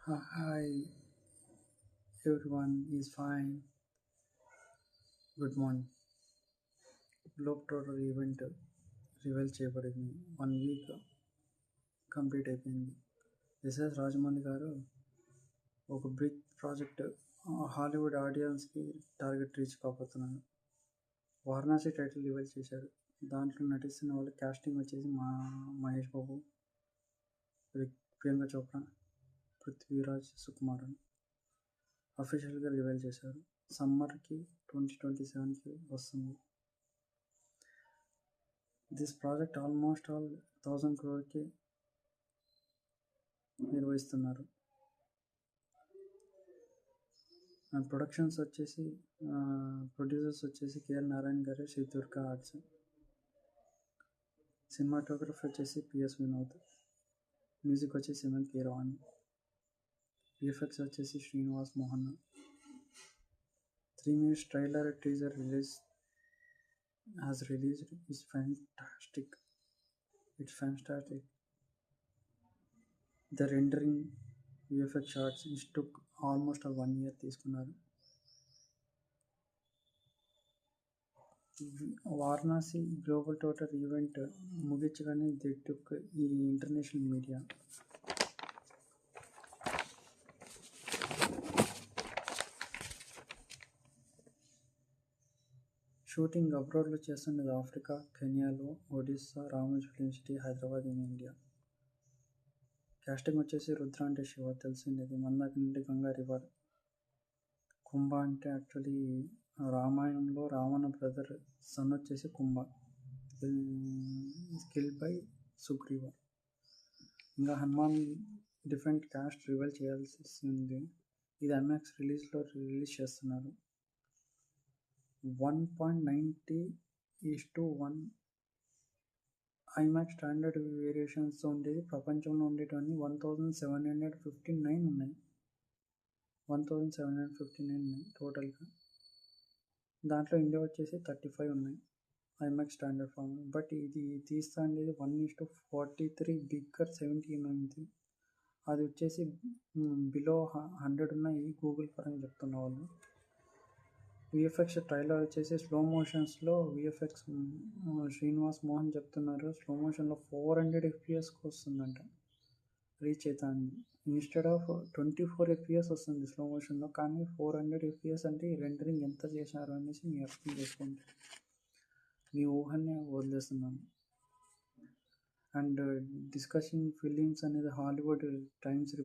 Hi, everyone is fine. Good morning. Globetrotter event reveal చేయబడింది. 1 week complete అయిపోయింది. SS Rajamouli గారు ఒక బిగ్ ప్రాజెక్ట్ హాలీవుడ్ ఆడియన్స్కి టార్గెట్ రీచ్ కాబోతున్నారు. వారణాసి టైటిల్ రివీల్ చేశారు. దాంట్లో నటిస్తున్న వాళ్ళు కాస్టింగ్ వచ్చేసి మహేష్ బాబు, ప్రియాంక చోప్రా, పృథ్వీరాజ్ సుకుమారన్ అఫీషియల్గా రివీల్ చేశారు. సమ్మర్కి 2027కి వస్తుంది. దిస్ ప్రాజెక్ట్ ఆల్మోస్ట్ 1000 crore నిర్వహిస్తున్నారు. ప్రొడక్షన్స్ వచ్చేసి ప్రొడ్యూసర్స్ వచ్చేసి కేఎల్ నారాయణ గారు, శ్రీ దుర్గా ఆర్ట్స్. సినిమాటోగ్రఫీ వచ్చేసి పిఎస్ వినోద్. మ్యూజిక్ వచ్చేసి ఎంఎల్ కీరవాణి. విఎఫ్ఎక్స్ వచ్చేసి Srinivas Mohan. 3 minutes trailer teaser has released. It's fantastic. The rendering VFX shots it took almost 1 year తీసుకున్నారు. వారణాసి గ్లోబల్ టోటల్ ఈవెంట్ ముగించగానే they took ఈ ఇంటర్నేషనల్ మీడియా. షూటింగ్ అబ్రాడ్లో చేస్తున్నది ఆఫ్రికా, కెన్యాలో, Odisha, Ramoji film city, Hyderabad in India. Casting వచ్చేసి రుద్ర అంటే శివ తెలిసింది, మందాకి నుండి గంగా రివర్. కుంభ అంటే యాక్చువల్లీ రామాయణంలో రావణ బ్రదర్ సన్ వచ్చేసి కుంభ, స్కిల్ బై సుగ్రీవ. ఇంకా హనుమాన్ డిఫరెంట్ కాస్ట్ రివీల్ చేయాల్సి ఉంది. ఇది ఐమాక్స్ రిలీజ్ చేస్తున్నారు. 1.90:1 ఐమాక్స్ స్టాండర్డ్ వేరియేషన్స్తో ఉండేది. ప్రపంచంలో ఉండేటివన్నీ 1759 ఉన్నాయి. 1759 ఉన్నాయి టోటల్గా. దాంట్లో ఇండియా వచ్చేసి 35 ఉన్నాయి ఐమాక్స్ స్టాండర్డ్ ఫామ్. బట్ ఇది తీస్తా ఉండేది 1:43 బిగ్గర్ 79. అది వచ్చేసి బిలో 100 ఉన్నాయి గూగుల్ పరంగా చెప్తున్న వాళ్ళు. విఎఫ్ఎక్స్ ట్రైలర్ వచ్చేసి స్లో మోషన్స్లో విఎఫ్ఎక్స్ శ్రీనివాస్ మోహన్ చెప్తున్నారు. స్లో మోషన్లో 400 FPS వస్తుందంట రీచ్ అవుతుంది. ఇన్స్టెడ్ ఆఫ్ 24 FPS వస్తుంది స్లో మోషన్లో, కానీ 400 FPS అంటే ఈ రెండరింగ్ ఎంత చేశారు అనేసి మీరు అర్థం చేసుకోండి. మీ ఊహనే వదిలేస్తున్నాను. అండ్ డిస్కసింగ్ ఫిలిమ్స్ అనేది హాలీవుడ్ టైమ్స్